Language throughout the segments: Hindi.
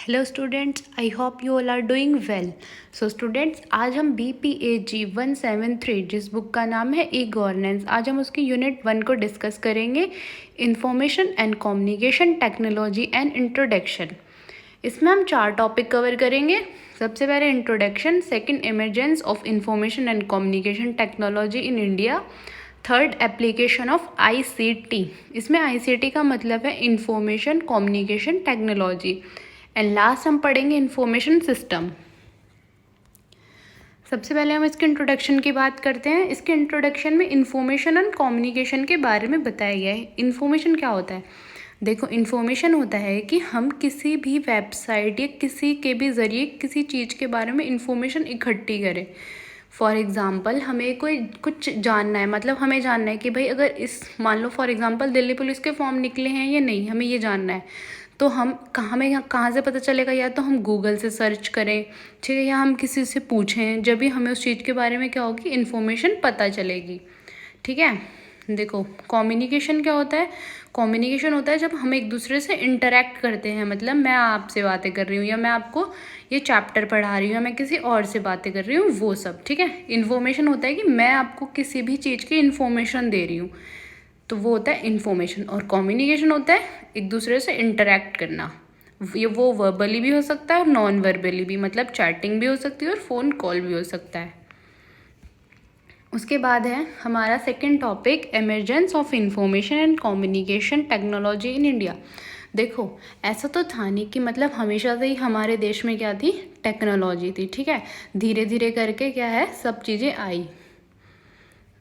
Hello students, I hope you all are doing well. So students, आज हम BPAG 173 जिस बुक का नाम है ई गवर्नेंस, आज हम उसकी यूनिट 1 को डिस्कस करेंगे। Information and communication technology and introduction. इसमें हम 4 टॉपिक कवर करेंगे। सबसे पहले introduction, second emergence of information and communication technology in India, third application of ICT। इसमें ICT का मतलब है information communication technology. And last हम पढ़ेंगे इंफॉर्मेशन सिस्टम। सबसे पहले हम इसके इंट्रोडक्शन की बात करते हैं। इसके इंट्रोडक्शन में इंफॉर्मेशन एंड कम्युनिकेशन के बारे में बताया गया है। इंफॉर्मेशन क्या होता है? देखो, इंफॉर्मेशन होता है कि हम किसी भी वेबसाइट या किसी के भी ज़रिए किसी चीज़ के बारे में इंफॉर्मेशन इकट्ठी करें। फॉर एग्ज़ाम्पल, हमें कोई कुछ जानना है, मतलब हमें जानना है कि भाई अगर इस मान लो फॉर एग्ज़ाम्पल दिल्ली पुलिस के फॉर्म निकले हैं या नहीं, हमें ये जानना है। तो हम कहाँ से पता चलेगा? या तो हम गूगल से सर्च करें, ठीक है, या हम किसी से पूछें, जब भी हमें उस चीज़ के बारे में क्या होगी, इन्फॉर्मेशन पता चलेगी। ठीक है। देखो, कम्युनिकेशन क्या होता है? कम्युनिकेशन होता है जब हम एक दूसरे से इंटरेक्ट करते हैं, मतलब मैं आपसे बातें कर रही हूँ या मैं आपको ये चैप्टर पढ़ा रही हूँ या मैं किसी और से बातें कर रही हूँ, वो सब। ठीक है। इन्फॉर्मेशन होता है कि मैं आपको किसी भी चीज़ की इन्फॉर्मेशन दे रही हूँ, तो वो होता है इन्फॉर्मेशन। और कम्युनिकेशन होता है एक दूसरे से इंटरेक्ट करना। ये वो वर्बली भी हो सकता है और नॉन वर्बली भी, मतलब चैटिंग भी हो सकती है और फ़ोन कॉल भी हो सकता है। उसके बाद है हमारा second topic, emergence of information and communication technology in India. देखो, ऐसा तो था नहीं कि मतलब हमेशा से ही हमारे देश में क्या थी, टेक्नोलॉजी थी। ठीक है। धीरे धीरे करके क्या है, सब चीज़ें आई।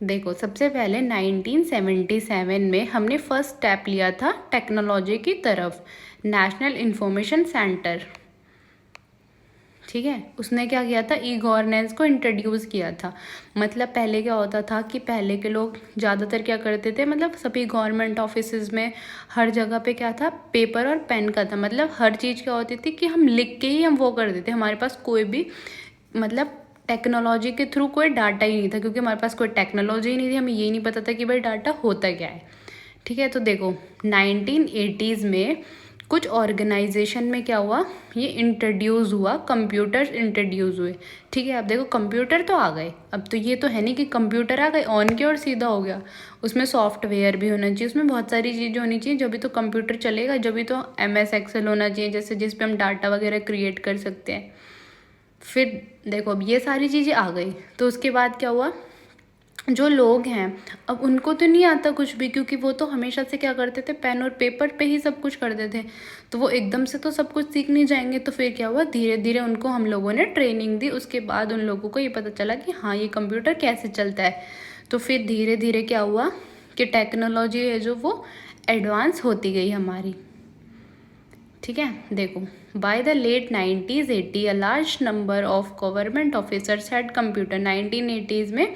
देखो, सबसे पहले 1977 में हमने फर्स्ट स्टेप लिया था टेक्नोलॉजी की तरफ, नेशनल इंफॉर्मेशन सेंटर। ठीक है। उसने क्या किया था, ई गवर्नेंस को इंट्रोड्यूस किया था। मतलब पहले क्या होता था कि पहले के लोग ज़्यादातर क्या करते थे, मतलब सभी गवर्नमेंट ऑफिसेज में हर जगह पे क्या था, पेपर और पेन का था। मतलब हर चीज़ क्या होती थी कि हम लिख के ही हम वो कर देते, हमारे पास कोई भी मतलब टेक्नोलॉजी के थ्रू कोई डाटा ही नहीं था, क्योंकि हमारे पास कोई टेक्नोलॉजी ही नहीं थी, हमें यही नहीं पता था कि भाई डाटा होता क्या है। ठीक है। तो देखो, 1980s में कुछ ऑर्गेनाइजेशन में क्या हुआ, ये इंट्रोड्यूस हुआ, कंप्यूटर्स इंट्रोड्यूस हुए। ठीक है। अब देखो, कंप्यूटर तो आ गए, अब तो ये तो है नहीं कि कंप्यूटर आ गए ऑन किया और सीधा हो गया। उसमें सॉफ्टवेयर भी होना चाहिए, उसमें बहुत सारी चीज़ें होनी चाहिए, जब भी तो कंप्यूटर चलेगा, जब भी तो MS एक्सेल होना चाहिए, जैसे जिस पे हम डाटा वगैरह क्रिएट कर सकते हैं। फिर देखो, अब ये सारी चीज़ें आ गई, तो उसके बाद क्या हुआ, जो लोग हैं अब उनको तो नहीं आता कुछ भी, क्योंकि वो तो हमेशा से क्या करते थे, पेन और पेपर पे ही सब कुछ करते थे। तो वो एकदम से तो सब कुछ सीख नहीं जाएंगे। तो फिर क्या हुआ, धीरे धीरे उनको हम लोगों ने ट्रेनिंग दी। उसके बाद उन लोगों को ये पता चला कि हाँ, ये कंप्यूटर कैसे चलता है। तो फिर धीरे धीरे क्या हुआ कि टेक्नोलॉजी है जो वो एडवांस होती गई हमारी। ठीक है। देखो, by the late 1980 a large number of government officers had computer. 1980s में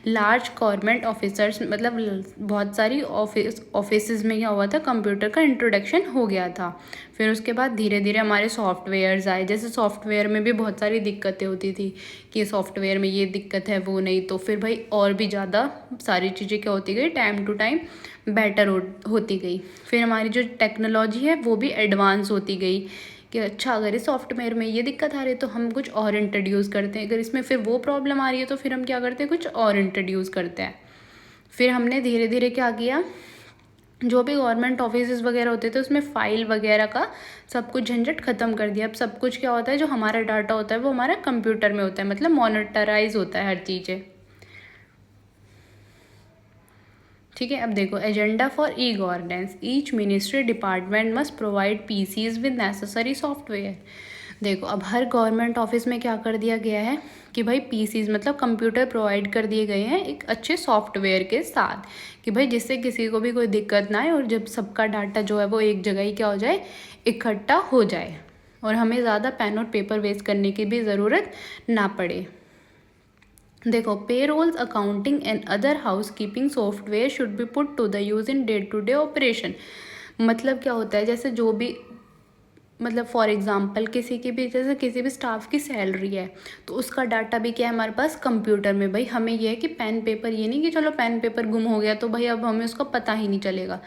लार्ज गवर्नमेंट ऑफिसर्स, मतलब बहुत सारी ऑफिस में क्या हुआ था, कंप्यूटर का इंट्रोडक्शन हो गया था। फिर उसके बाद धीरे धीरे हमारे सॉफ्टवेयर्स आए। जैसे सॉफ्टवेयर में भी बहुत सारी दिक्कतें होती थी कि सॉफ्टवेयर में ये दिक्कत है, वो नहीं, तो फिर भाई और भी ज़्यादा सारी चीज़ें क्या होती गई, टाइम टू टाइम बेटर होती गई। फिर हमारी जो टेक्नोलॉजी है वो भी एडवांस होती गई कि अच्छा, अगर इस सॉफ्टवेयर में ये दिक्कत आ रही है तो हम कुछ और इंट्रोड्यूस करते हैं, अगर इसमें फिर वो प्रॉब्लम आ रही है तो फिर हम क्या करते हैं, कुछ और इंट्रोड्यूस करते हैं। फिर हमने धीरे धीरे क्या किया, जो भी गवर्नमेंट ऑफिस वगैरह होते थे उसमें फ़ाइल वगैरह का सब कुछ झंझट ख़त्म कर दिया। अब सब कुछ क्या होता है, जो हमारा डाटा होता है वो हमारा कंप्यूटर में होता है, मतलब मॉनिटराइज होता है हर चीज़ें। ठीक है। अब देखो, agenda for e governance, each ministry department must provide PCs with necessary software. देखो, अब हर गवर्नमेंट ऑफिस में क्या कर दिया गया है कि भाई PCs मतलब कंप्यूटर प्रोवाइड कर दिए गए हैं एक अच्छे सॉफ्टवेयर के साथ, कि भाई जिससे किसी को भी कोई दिक्कत ना आए और जब सबका डाटा जो है वो एक जगह ही क्या हो जाए, इकट्ठा हो जाए, और हमें ज़्यादा पेन और पेपर वेस्ट करने की भी ज़रूरत ना पड़े। देखो, payrolls, accounting and other house keeping software should be put to the use in day to day operation. मतलब क्या होता है, जैसे जो भी मतलब फॉर एग्जांपल किसी की भी, जैसे किसी भी स्टाफ की सैलरी है तो उसका डाटा भी क्या है हमारे पास कंप्यूटर में। भाई हमें ये है कि पेन पेपर, ये नहीं कि चलो पेन पेपर गुम हो गया तो भाई अब हमें उसका पता ही नहीं चलेगा।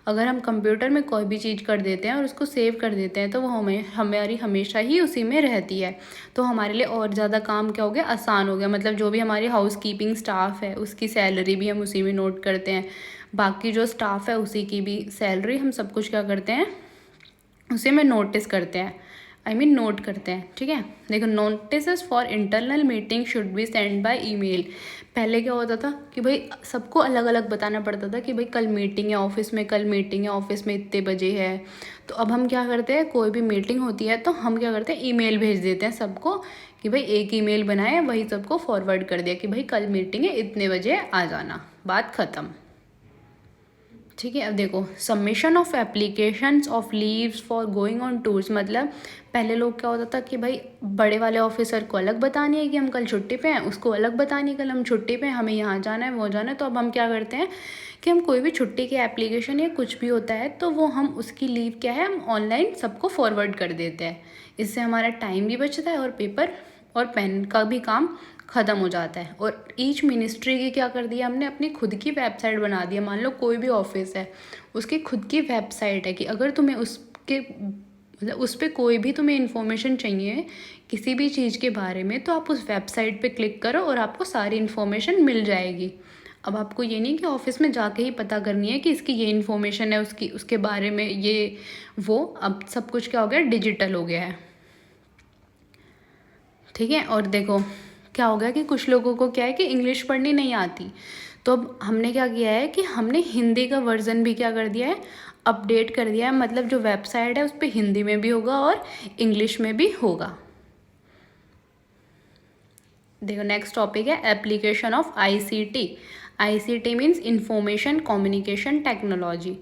अगर हम कंप्यूटर में कोई भी चीज़ कर देते हैं और उसको सेव कर देते हैं तो वो हमारी हमेशा ही उसी में रहती है। तो हमारे लिए और ज़्यादा काम क्या हो गया, आसान हो गया। मतलब जो भी हमारी हाउस कीपिंग स्टाफ है उसकी सैलरी भी हम उसी में नोट करते हैं, बाकी जो स्टाफ है उसी की भी सैलरी, हम सब कुछ क्या करते हैं, उसी में नोटिस करते हैं, नोट करते हैं। ठीक है, देखो notice for internal meeting should be send by email. पहले क्या होता था कि भाई सबको अलग अलग बताना पड़ता था कि भाई कल मीटिंग है ऑफिस में, कल मीटिंग है ऑफिस में इतने बजे है। तो अब हम क्या करते हैं, कोई भी मीटिंग होती है तो हम क्या करते हैं, ईमेल भेज देते हैं सबको कि भाई एक ईमेल बनाए, वही सबको फॉरवर्ड कर दिया कि भाई कल मीटिंग है इतने बजे आ जाना, बात ख़त्म। ठीक है, अब देखो submission of applications of leaves for going on tours. मतलब पहले लोग क्या होता था कि भाई बड़े वाले ऑफिसर को अलग बतानी है कि हम कल छुट्टी पे हैं, उसको अलग बतानी है कल हम छुट्टी पे हैं, हमें यहाँ जाना है वो जाना है। तो अब हम क्या करते हैं कि हम कोई भी छुट्टी की एप्लीकेशन या कुछ भी होता है तो वो हम उसकी लीव क्या है, हम ऑनलाइन सबको फॉरवर्ड कर देते हैं। इससे हमारा टाइम भी बचता है और पेपर और पेन का भी काम ख़त्म हो जाता है। और ईच मिनिस्ट्री की क्या कर दिया हमने, अपनी खुद की वेबसाइट बना दी है। मान लो कोई भी ऑफिस है उसकी खुद की वेबसाइट है कि अगर तुम्हें उसके मतलब उस पर कोई भी तुम्हें इन्फॉर्मेशन चाहिए किसी भी चीज़ के बारे में तो आप उस वेबसाइट पे क्लिक करो और आपको सारी इन्फॉर्मेशन मिल जाएगी। अब आपको ये नहीं कि ऑफिस में जाके ही पता करनी है कि इसकी ये इन्फॉर्मेशन है, उसके बारे में ये वो। अब सब कुछ क्या हो गया, डिजिटल हो गया है। ठीक है, और देखो क्या हो गया कि कुछ लोगों को क्या है कि इंग्लिश पढ़नी नहीं आती, तो अब हमने क्या किया है कि हमने हिंदी का वर्ज़न भी क्या कर दिया है, अपडेट कर दिया है। मतलब जो वेबसाइट है उस पर हिंदी में भी होगा और इंग्लिश में भी होगा। देखो नेक्स्ट टॉपिक है application of ICT. ICT means information communication technology.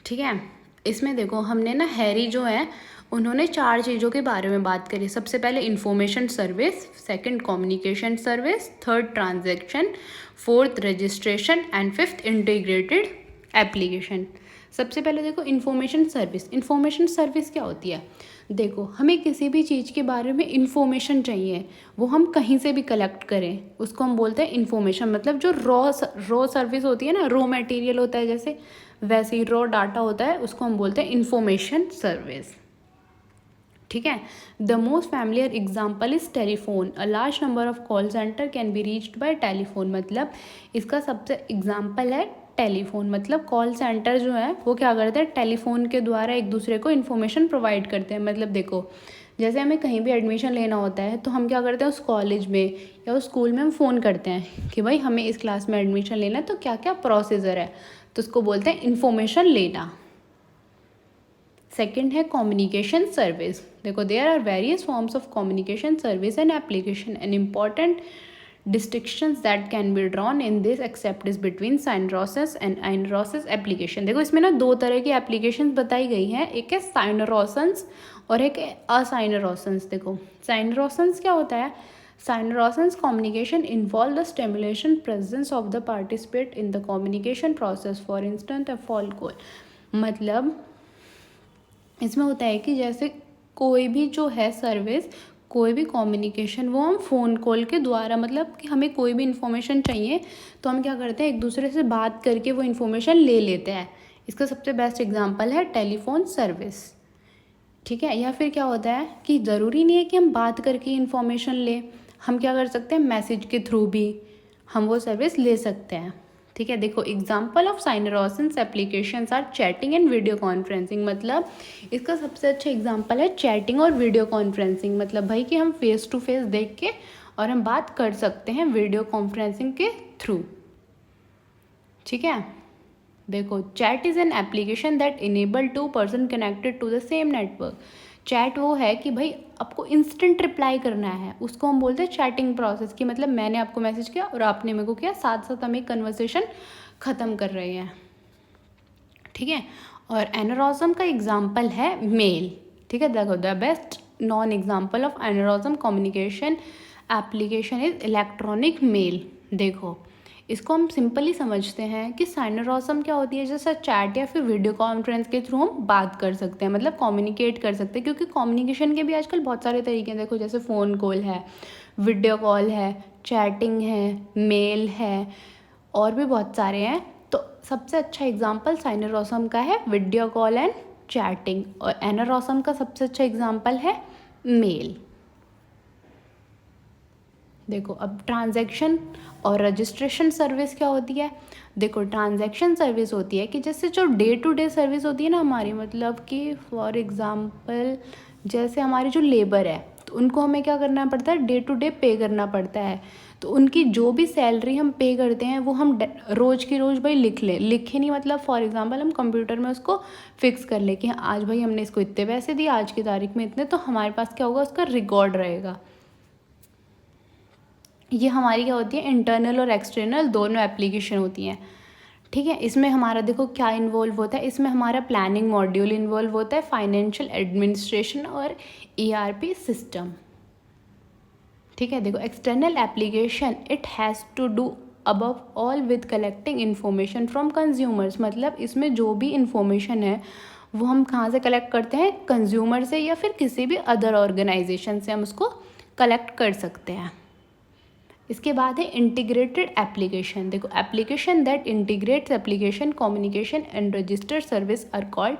ठीक है, इसमें देखो हमने ना हैरी जो है उन्होंने 4 चीज़ों के बारे में बात करी। सबसे पहले information service, second communication service, third transaction, fourth registration and fifth integrated application. सबसे पहले देखो इंफॉर्मेशन सर्विस। इंफॉर्मेशन सर्विस क्या होती है, देखो हमें किसी भी चीज़ के बारे में इंफॉर्मेशन चाहिए, वो हम कहीं से भी कलेक्ट करें उसको हम बोलते हैं इंफॉर्मेशन। मतलब जो रॉ सर्विस होती है ना, रॉ मटेरियल होता है जैसे, वैसे ही रॉ डाटा होता है, उसको हम बोलते हैं इंफॉर्मेशन सर्विस। ठीक है, the most familiar example is telephone. A large number of call centre can be reached by telephone. मतलब इसका सबसे एग्जाम्पल है टेलीफोन। मतलब कॉल सेंटर जो है वो क्या करते हैं, टेलीफोन के द्वारा एक दूसरे को इन्फॉर्मेशन प्रोवाइड करते हैं। मतलब देखो जैसे हमें कहीं भी एडमिशन लेना होता है तो हम क्या करते हैं, उस कॉलेज में या उस स्कूल में हम फ़ोन करते हैं कि भाई हमें इस क्लास में एडमिशन लेना है तो क्या क्या प्रोसीजर है, तो उसको बोलते हैं इन्फॉर्मेशन लेना। सेकेंड है कम्युनिकेशन सर्विस। देखो there are various forms of communication service and application and important distinctions that can be drawn in this except is between Cynroses and Einroses application। देखो इसमें ना 2 तरह की एप्लीकेशन बताई गई हैं, एक है Cynrosons और एक है Acynrosons। देखो Cynrosons क्या होता है, Cynrosons communication involve the stimulation presence of the participant in the communication process, for instance a phone call। मतलब इसमें होता है कि जैसे कोई भी जो है सर्विस, कोई भी कम्युनिकेशन वो हम फ़ोन कॉल के द्वारा, मतलब कि हमें कोई भी इन्फॉर्मेशन चाहिए तो हम क्या करते हैं, एक दूसरे से बात करके वो इन्फॉर्मेशन ले लेते हैं। इसका सबसे बेस्ट एग्जांपल है टेलीफोन सर्विस। ठीक है, या फिर क्या होता है कि ज़रूरी नहीं है कि हम बात करके इन्फॉर्मेशन लें, हम क्या कर सकते हैं, मैसेज के थ्रू भी हम वो सर्विस ले सकते हैं। ठीक है, देखो example of Cynrosons applications are chatting and video conferencing. मतलब इसका सबसे अच्छा एग्जाम्पल है चैटिंग और वीडियो कॉन्फ्रेंसिंग। मतलब भाई कि हम फेस टू फेस देख के और हम बात कर सकते हैं वीडियो कॉन्फ्रेंसिंग के थ्रू। ठीक है, देखो chat is an application that enable 2 person connected to the same network. Chat वो है कि भाई आपको इंस्टेंट रिप्लाई करना है, उसको हम बोलते हैं चैटिंग प्रोसेस की। मतलब मैंने आपको मैसेज किया और आपने मेरे को किया, साथ साथ हम एक कन्वर्सेशन ख़त्म कर रहे हैं। ठीक है, और एनारोजम का एग्जाम्पल है मेल। ठीक है, देखो the best known example of एनारोजम communication application is electronic mail. देखो इसको हम सिंपली समझते हैं कि साइनरोसम क्या होती है, जैसे चैट या फिर वीडियो कॉन्फ्रेंस के थ्रू हम बात कर सकते हैं, मतलब कम्युनिकेट कर सकते हैं। क्योंकि कम्युनिकेशन के भी आजकल बहुत सारे तरीके हैं। देखो जैसे फ़ोन कॉल है, वीडियो कॉल है, चैटिंग है, मेल है, और भी बहुत सारे हैं। तो सबसे अच्छा एग्जाम्पल साइनोरॉसम का है वीडियो कॉल एंड चैटिंग, और एनारॉसम का सबसे अच्छा एग्जाम्पल है मेल। देखो अब ट्रांजैक्शन और रजिस्ट्रेशन सर्विस क्या होती है। देखो ट्रांजैक्शन सर्विस होती है कि जैसे जो डे टू डे सर्विस होती है ना हमारी, मतलब कि फॉर एग्जांपल जैसे हमारी जो लेबर है तो उनको हमें क्या करना पड़ता है, डे टू डे पे करना पड़ता है। तो उनकी जो भी सैलरी हम पे करते हैं वो हम रोज़ की रोज़ भाई लिखे नहीं, मतलब फॉर एग्जांपल हम कंप्यूटर में उसको फिक्स कर ले कि आज भाई हमने इसको इतने पैसे दिए, आज की तारीख में इतने, तो हमारे पास क्या होगा, उसका रिकॉर्ड रहेगा। ये हमारी क्या होती है, इंटरनल और एक्सटर्नल दोनों एप्लीकेशन होती हैं। ठीक है, इसमें हमारा देखो क्या इन्वॉल्व होता है, इसमें हमारा प्लानिंग मॉड्यूल इन्वॉल्व होता है, फाइनेंशियल एडमिनिस्ट्रेशन और ERP सिस्टम। ठीक है, देखो external application it has to do above all with collecting information from consumers, मतलब इसमें जो भी इंफॉर्मेशन है वो हम कहाँ से कलेक्ट करते हैं, कंज्यूमर से या फिर किसी भी अदर ऑर्गेनाइजेशन से हम उसको कलेक्ट कर सकते हैं। इसके बाद है इंटीग्रेटेड एप्लीकेशन। देखो application that integrates application communication and register service are called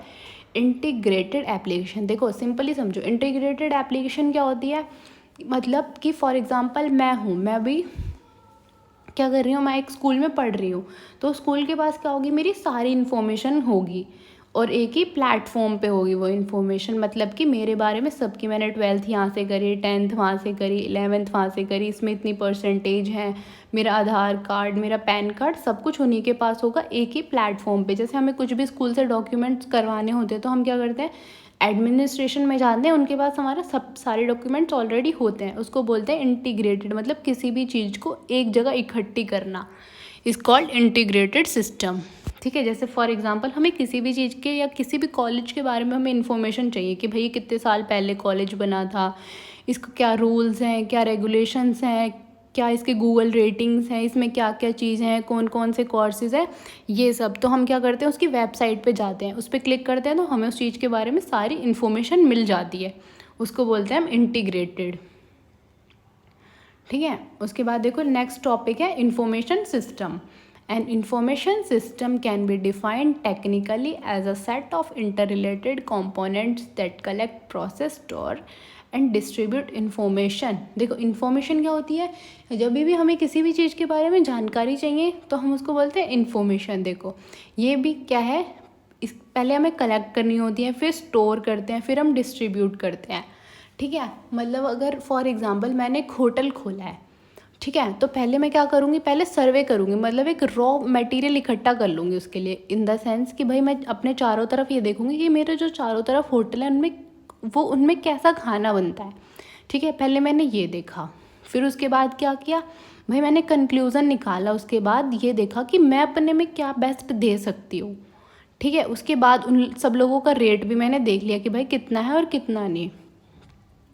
integrated application. देखो सिंपली समझो, इंटीग्रेटेड एप्लीकेशन क्या होती है, मतलब कि फॉर एग्जांपल मैं भी क्या कर रही हूँ, मैं एक स्कूल में पढ़ रही हूँ, तो स्कूल के पास क्या होगी, मेरी सारी इन्फॉर्मेशन होगी और एक ही प्लेटफॉर्म पे होगी वो इन्फॉर्मेशन, मतलब कि मेरे बारे में सबकी, मैंने 12th यहाँ से करी, 10th वहाँ से करी, 11th वहाँ से करी, इसमें इतनी परसेंटेज है, मेरा आधार कार्ड, मेरा पैन कार्ड, सब कुछ उन्हीं के पास होगा एक ही प्लेटफॉर्म पे। जैसे हमें कुछ भी स्कूल से डॉक्यूमेंट्स करवाने होते हैं तो हम क्या करते हैं, एडमिनिस्ट्रेशन में जाते हैं, उनके पास हमारा सब सारे डॉक्यूमेंट्स ऑलरेडी होते हैं, उसको बोलते हैं इंटीग्रेटेड, मतलब किसी भी चीज़ को एक जगह इकट्ठी करना इज कॉल्ड इंटीग्रेटेड सिस्टम। ठीक है, जैसे फॉर एग्जांपल हमें किसी भी चीज़ के या किसी भी कॉलेज के बारे में हमें इन्फॉर्मेशन चाहिए कि भाई कितने साल पहले कॉलेज बना था, इसको क्या रूल्स हैं, क्या रेगुलेशंस हैं, क्या इसके गूगल रेटिंग्स हैं, इसमें क्या क्या चीज़ें हैं, कौन कौन से कोर्सेज़ हैं, ये सब। तो हम क्या करते हैं, उसकी वेबसाइट पे जाते हैं, उस पर क्लिक करते हैं तो हमें उस चीज़ के बारे में सारी इन्फॉर्मेशन मिल जाती है, उसको बोलते हैं हम इंटीग्रेटेड। ठीक है, उसके बाद देखो नेक्स्ट टॉपिक है information system. An information system can be defined technically as a set of interrelated components that collect, process, store and distribute information। देखो इन्फॉर्मेशन क्या होती है, जब भी हमें किसी भी चीज़ के बारे में जानकारी चाहिए तो हम उसको बोलते हैं इन्फॉर्मेशन। देखो ये भी क्या है, इस पहले हमें कलेक्ट करनी होती है, फिर स्टोर करते हैं, फिर हम डिस्ट्रीब्यूट करते हैं। ठीक है, मतलब अगर फॉर एग्जांपल मैंने एक होटल खोला है, ठीक है, तो पहले मैं क्या करूँगी, पहले सर्वे करूँगी, मतलब एक रॉ मटेरियल इकट्ठा कर लूँगी उसके लिए, इन द सेंस कि भाई मैं अपने चारों तरफ ये देखूँगी कि मेरे जो चारों तरफ होटल है उनमें कैसा खाना बनता है। ठीक है, पहले मैंने ये देखा, फिर उसके बाद क्या किया भाई, मैंने कंक्लूज़न निकाला, उसके बाद ये देखा कि मैं अपने में क्या बेस्ट दे सकती हूँ। ठीक है, उसके बाद उन सब लोगों का रेट भी मैंने देख लिया कि भाई कितना है और कितना नहीं,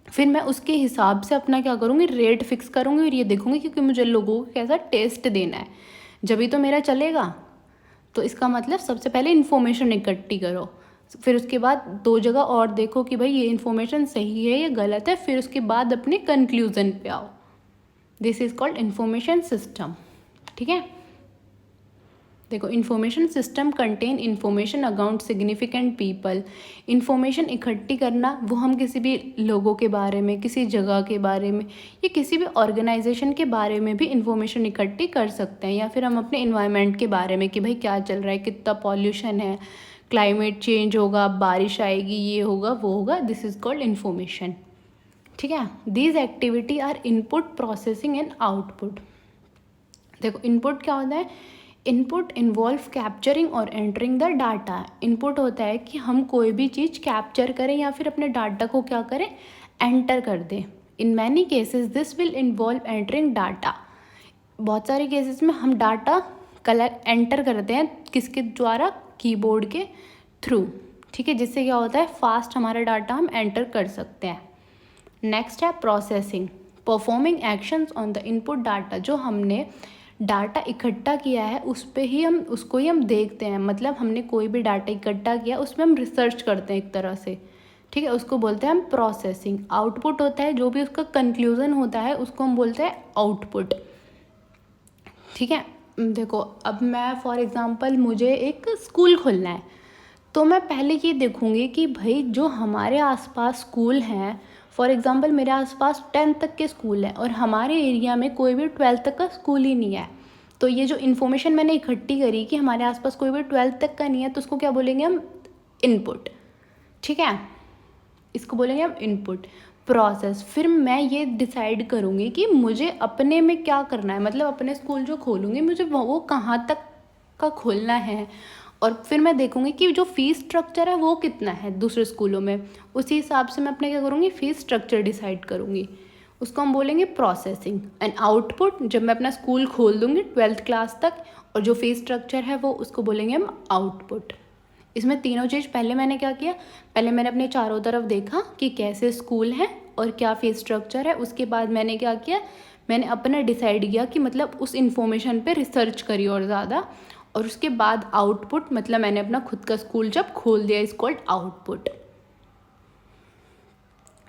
फिर मैं उसके हिसाब से अपना क्या करूँगी, रेट फिक्स करूँगी और ये देखूँगी क्योंकि मुझे लोगों को कैसा टेस्ट देना है, जब भी तो मेरा चलेगा। तो इसका मतलब सबसे पहले इन्फॉर्मेशन इकट्ठी करो, फिर उसके बाद 2 जगह और देखो कि भाई ये इन्फॉर्मेशन सही है या गलत है, फिर उसके बाद अपने कंक्लूज़न पे आओ। This is called information system. ठीक है, देखो information system contain information about significant people. Information इकट्ठी करना, वो हम किसी भी लोगों के बारे में, किसी जगह के बारे में या किसी भी ऑर्गेनाइजेशन के बारे में भी इन्फॉर्मेशन इकट्ठी कर सकते हैं, या फिर हम अपने इन्वायरमेंट के बारे में कि भाई क्या चल रहा है, कितना पॉल्यूशन है, क्लाइमेट चेंज होगा, बारिश आएगी, ये होगा वो होगा, दिस इज़ कॉल्ड इन्फॉर्मेशन। ठीक है, these activity are input, processing and output. देखो इनपुट क्या होता है, इनपुट इन्वॉल्व कैप्चरिंग और एंटरिंग द डाटा। इनपुट होता है कि हम कोई भी चीज़ कैप्चर करें या फिर अपने डाटा को क्या करें, एंटर कर दें। In many cases this will involve entering data. बहुत सारे केसेस में हम डाटा एंटर करते हैं, किसके द्वारा, कीबोर्ड के थ्रू। ठीक है, जिससे क्या होता है, फास्ट हमारा डाटा हम एंटर कर सकते हैं। नेक्स्ट है processing, performing actions on the input data. जो हमने डाटा इकट्ठा किया है उसको ही हम देखते हैं, मतलब हमने कोई भी डाटा इकट्ठा किया उसमें हम रिसर्च करते हैं एक तरह से। ठीक है, उसको बोलते हैं हम प्रोसेसिंग। आउटपुट होता है जो भी उसका कंक्लूजन होता है, उसको हम बोलते हैं आउटपुट। ठीक है, देखो अब मैं फॉर एग्ज़ाम्पल मुझे एक स्कूल खोलना है, तो मैं पहले ये देखूँगी कि भाई जो हमारे आसपास स्कूल हैं, फॉर एग्ज़ाम्पल मेरे आसपास 10th तक के स्कूल हैं और हमारे एरिया में कोई भी 12th तक का स्कूल ही नहीं है। तो ये जो इन्फॉर्मेशन मैंने इकट्ठी करी कि हमारे आसपास कोई भी 12th तक का नहीं है, तो उसको क्या बोलेंगे हम? इनपुट। ठीक है, इसको बोलेंगे हम इनपुट। प्रोसेस, फिर मैं ये डिसाइड करूँगी कि मुझे अपने में क्या करना है, मतलब अपने स्कूल जो खोलूँगी मुझे वो कहाँ तक का खोलना है, और फिर मैं देखूँगी कि जो फ़ीस स्ट्रक्चर है वो कितना है दूसरे स्कूलों में, उसी हिसाब से मैं अपने क्या करूँगी, फ़ीस स्ट्रक्चर डिसाइड करूँगी। उसको हम बोलेंगे प्रोसेसिंग। एंड आउटपुट, जब मैं अपना स्कूल खोल दूँगी 12th क्लास तक, और जो फ़ीस स्ट्रक्चर है वो उसको बोलेंगे हम आउटपुट। इसमें तीनों चीज़ पहले मैंने क्या किया, पहले मैंने अपने चारों तरफ देखा कि कैसे स्कूल हैं और क्या फ़ीस स्ट्रक्चर है। उसके बाद मैंने क्या किया, मैंने अपना डिसाइड किया कि मतलब उस इन्फॉर्मेशन पे रिसर्च करी और ज़्यादा, और उसके बाद आउटपुट, मतलब मैंने अपना खुद का स्कूल जब खोल दिया, इज कॉल्ड आउटपुट।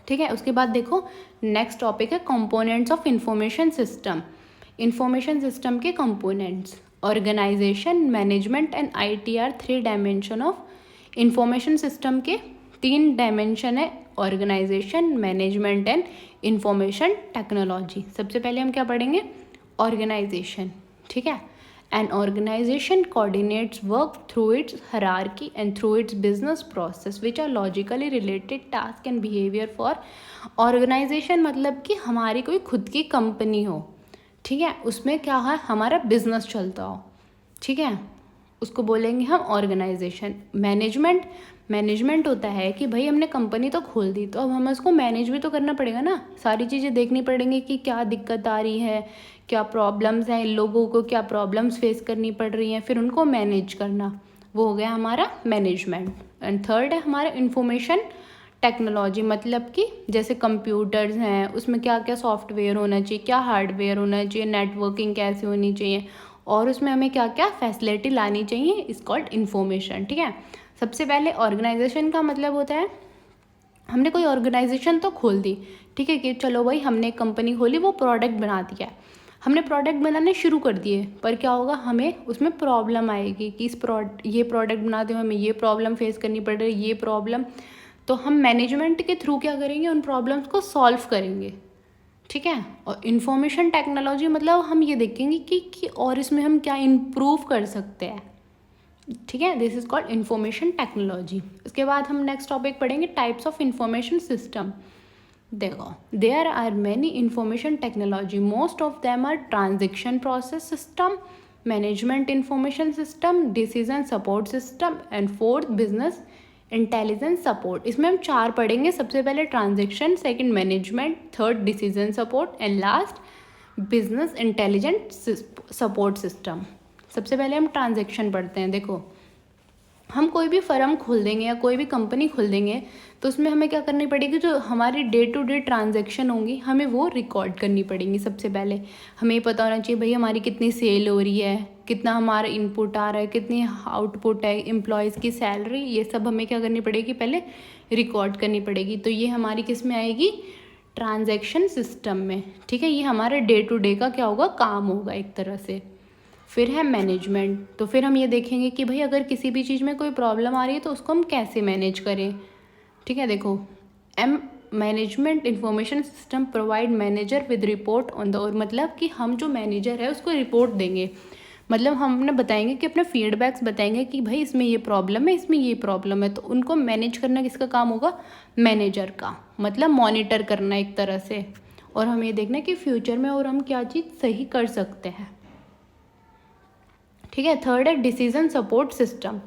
ठीक है, उसके बाद देखो नेक्स्ट टॉपिक है components of information system. Information system के components, organisation, management and IT are 3 dimension of information system के 3 डायमेंशन है, organisation, management and information technology. सबसे पहले हम क्या पढ़ेंगे, ऑर्गेनाइजेशन। ठीक है, an organization coordinates work through its hierarchy and through its business process which are logically related task and behavior for organization, मतलब कि हमारी कोई खुद की कंपनी हो, ठीक है, उसमें क्या है, हमारा बिजनेस चलता हो। ठीक है, उसको बोलेंगे हम ऑर्गेनाइजेशन। मैनेजमेंट होता है कि भाई हमने कंपनी तो खोल दी, तो अब हमें उसको मैनेज भी तो करना पड़ेगा ना, सारी चीज़ें देखनी पड़ेंगी कि क्या दिक्कत आ रही है, क्या प्रॉब्लम्स हैं, लोगों को क्या प्रॉब्लम्स फेस करनी पड़ रही हैं, फिर उनको मैनेज करना, वो हो गया हमारा मैनेजमेंट। एंड थर्ड है हमारा इंफॉर्मेशन टेक्नोलॉजी, मतलब कि जैसे कंप्यूटर्स हैं, उसमें क्या क्या सॉफ्टवेयर होना चाहिए, क्या हार्डवेयर होना चाहिए, नेटवर्किंग कैसे होनी चाहिए, और उसमें हमें क्या क्या फैसिलिटी लानी चाहिए, इज कॉल्ड इन्फॉर्मेशन। ठीक है, सबसे पहले ऑर्गेनाइजेशन का मतलब होता है, हमने कोई ऑर्गेनाइजेशन तो खोल दी, ठीक है, कि चलो भाई हमने एक कंपनी खोली, वो प्रोडक्ट बना दिया, हमने प्रोडक्ट बनाने शुरू कर दिए, पर क्या होगा, हमें उसमें प्रॉब्लम आएगी कि ये प्रोडक्ट बनाते हुए हमें ये प्रॉब्लम फेस करनी पड़ रही है, ये प्रॉब्लम, तो हम मैनेजमेंट के थ्रू क्या करेंगे, उन प्रॉब्लम्स को सॉल्व करेंगे। ठीक है, और इंफॉर्मेशन टेक्नोलॉजी मतलब हम ये देखेंगे कि और इसमें हम क्या इम्प्रूव कर सकते हैं। ठीक है, this is called information technology. इसके बाद हम नेक्स्ट टॉपिक पढ़ेंगे टाइप्स ऑफ इंफॉर्मेशन सिस्टम। देखो, there are many information technology, most of them are transaction process system, management information system, decision support system, and fourth business intelligence support. इसमें हम 4 पढ़ेंगे, सबसे पहले transaction, second management, third decision support, and last business intelligent support system. सबसे पहले हम ट्रांजेक्शन पढ़ते हैं। देखो, हम कोई भी फर्म खोल देंगे या कोई भी कंपनी खोल देंगे, तो उसमें हमें क्या करनी पड़ेगी, जो हमारी डे टू डे ट्रांजैक्शन होंगी हमें वो रिकॉर्ड करनी पड़ेंगी। सबसे पहले हमें पता होना चाहिए भाई हमारी कितनी सेल हो रही है, कितना हमारा इनपुट आ रहा है, कितनी आउटपुट है, एम्प्लॉयज़ की सैलरी, ये सब हमें क्या करनी पड़ेगी, पहले रिकॉर्ड करनी पड़ेगी। तो ये हमारी किस में आएगी, ट्रांजैक्शन सिस्टम में। ठीक है, ये हमारा डे टू डे का क्या होगा, काम होगा एक तरह से। फिर है मैनेजमेंट, तो फिर हम ये देखेंगे कि भाई अगर किसी भी चीज़ में कोई प्रॉब्लम आ रही है तो उसको हम कैसे मैनेज करें। ठीक है, देखो, management information system provide manager with report on the, और मतलब कि हम जो मैनेजर है उसको रिपोर्ट देंगे, मतलब हम अपने बताएंगे कि अपने फीडबैक्स बताएंगे कि भाई इसमें ये प्रॉब्लम है, इसमें ये प्रॉब्लम है, तो उनको मैनेज करना किसका काम होगा, मैनेजर का, मतलब मॉनिटर करना एक तरह से, और हमें ये देखना है कि फ्यूचर में और हम क्या चीज़ सही कर सकते हैं। ठीक है, थर्ड है decision support system.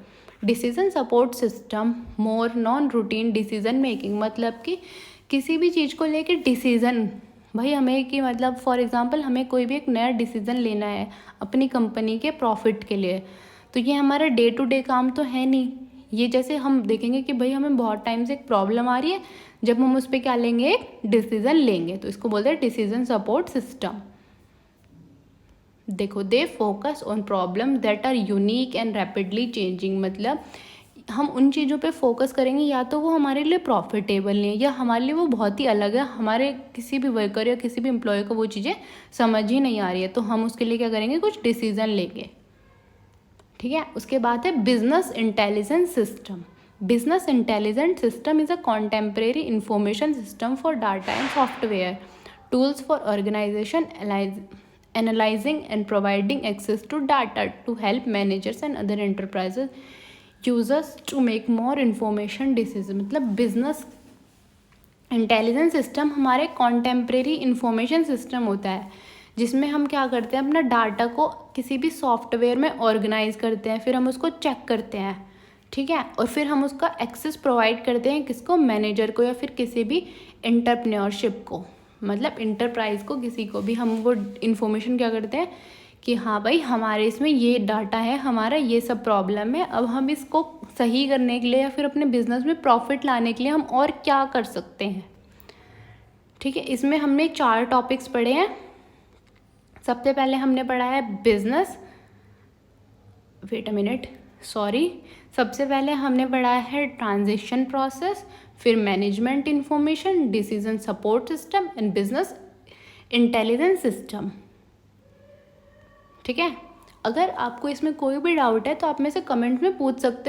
Decision support system more non routine decision making, मतलब कि किसी भी चीज़ को लेके डिसीज़न, भाई हमें कि मतलब फॉर एग्जांपल हमें कोई भी एक नया डिसीज़न लेना है अपनी कंपनी के प्रॉफिट के लिए, तो ये हमारा डे टू डे काम तो है नहीं। ये जैसे हम देखेंगे कि भाई हमें बहुत टाइम से एक प्रॉब्लम आ रही है, जब हम उस पर क्या लेंगे, एक डिसीज़न लेंगे, तो इसको बोलते हैं डिसीजन सपोर्ट सिस्टम। देखो, they focus on problem that are unique and rapidly changing, मतलब हम उन चीज़ों पे फोकस करेंगे या तो वो हमारे लिए प्रॉफिटेबल नहीं है या हमारे लिए वो बहुत ही अलग है, हमारे किसी भी वर्कर या किसी भी एम्प्लॉय को वो चीज़ें समझ ही नहीं आ रही है, तो हम उसके लिए क्या करेंगे, कुछ डिसीजन लेंगे। ठीक है, उसके बाद है business intelligence system. Business intelligence system is a contemporary information system for data and software tools for organization, analyzing and providing access to data to help managers and other enterprises users to make more information decision। मतलब बिजनेस इंटेलिजेंस सिस्टम हमारे कॉन्टेम्प्रेरी इंफॉर्मेशन सिस्टम होता है जिसमें हम क्या करते हैं, अपना डाटा को किसी भी सॉफ्टवेयर में ऑर्गेनाइज करते हैं, फिर हम उसको चेक करते हैं। ठीक है, और फिर हम उसका एक्सेस प्रोवाइड करते हैं किसको, मैनेजर को या फिर किसी भी एंटरप्रेन्योरशिप को, मतलब इंटरप्राइज को, किसी को भी हम वो इन्फॉर्मेशन क्या करते हैं कि हाँ भाई हमारे इसमें ये डाटा है, हमारा ये सब प्रॉब्लम है, अब हम इसको सही करने के लिए या फिर अपने बिजनेस में प्रॉफिट लाने के लिए हम और क्या कर सकते हैं। ठीक है, इसमें हमने 4 टॉपिक्स पढ़े हैं। सबसे पहले हमने पढ़ा है business, wait a minute, sorry, सबसे पहले हमने पढ़ा है ट्रांजिशन प्रोसेस, फिर management information, decision support system and business intelligence system. ठीक है, अगर आपको इसमें कोई भी डाउट है तो आप मेरे से कमेंट में पूछ सकते हो।